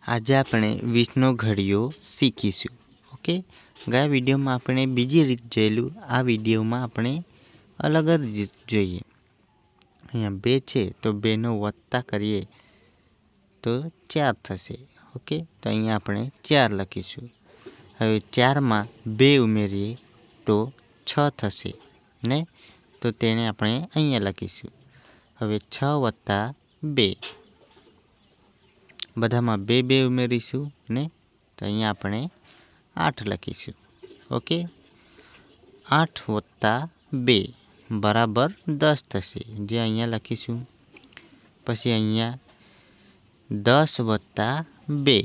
આજે આપણે 20નો ઘડિયો શીખીશું. ઓકે, ગયા વિડીયોમાં આપણે બીજી રીત જોયેલું. આ વિડીયોમાં આપણે અલગ જ રીત જોઈએ. અહીંયા 2 છે તો 2નો વત્તા કરીએ તો 4 થશે. ઓકે, તો અહીંયા આપણે 4 લખીશું. હવે 4માં 2 ઉમેરીએ તો 6 થશે ને, તો તેને આપણે અહીંયા લખીશું. હવે 6 + 2, બધામાં 2 ઉમેરીશું ને, તો અહીંયા આપણે 8 લખીશું. ઓકે, 8 + 2 બરાબર 10 થશે, જે અહીંયા લખીશું. પછી અહીંયા 10 + 2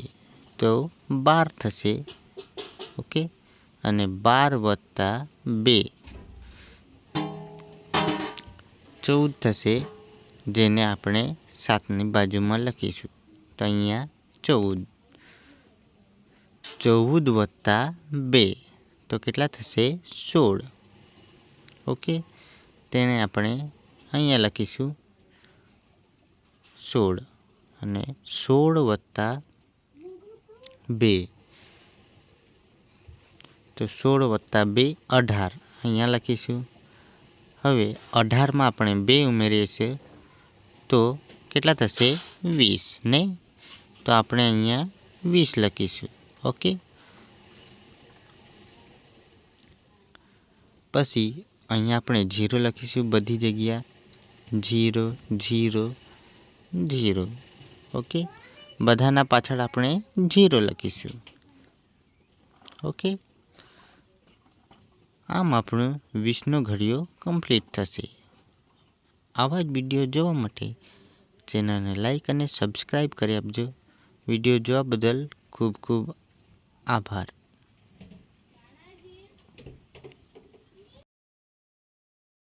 તો 12 થશે. ઓકે, અને 12 + 2 14 થશે, જેને આપણે 7ની બાજુમાં લખીશું. તો અહીંયા 14. 14 + 2 તો કેટલા થશે? 16. ઓકે, તેને આપણે અહીંયા લખીશું 16. અને 16 + 2 તો 16 + 2 18 અહીંયા લખીશું. હવે 18માં આપણે 2 ઉમેરીએ છીએ તો કેટલા થશે? 20 નહીં? તો આપણે અહીંયા 20 લખીશું. ઓકે, પછી અહીંયા આપણે 0 લખીશું બધી જગ્યા. 0 0 0. ઓકે, બધાના પાછળ આપણે 0 લખીશું. ઓકે, આમ આપણું 20નો ઘડિયો કમ્પ્લીટ થશે. આવા જ વિડીયો જોવા માટે ચેનલને લાઈક અને સબસ્ક્રાઈબ કરી આપજો. વિડીયો જોવા બદલ ખૂબ ખૂબ આભાર.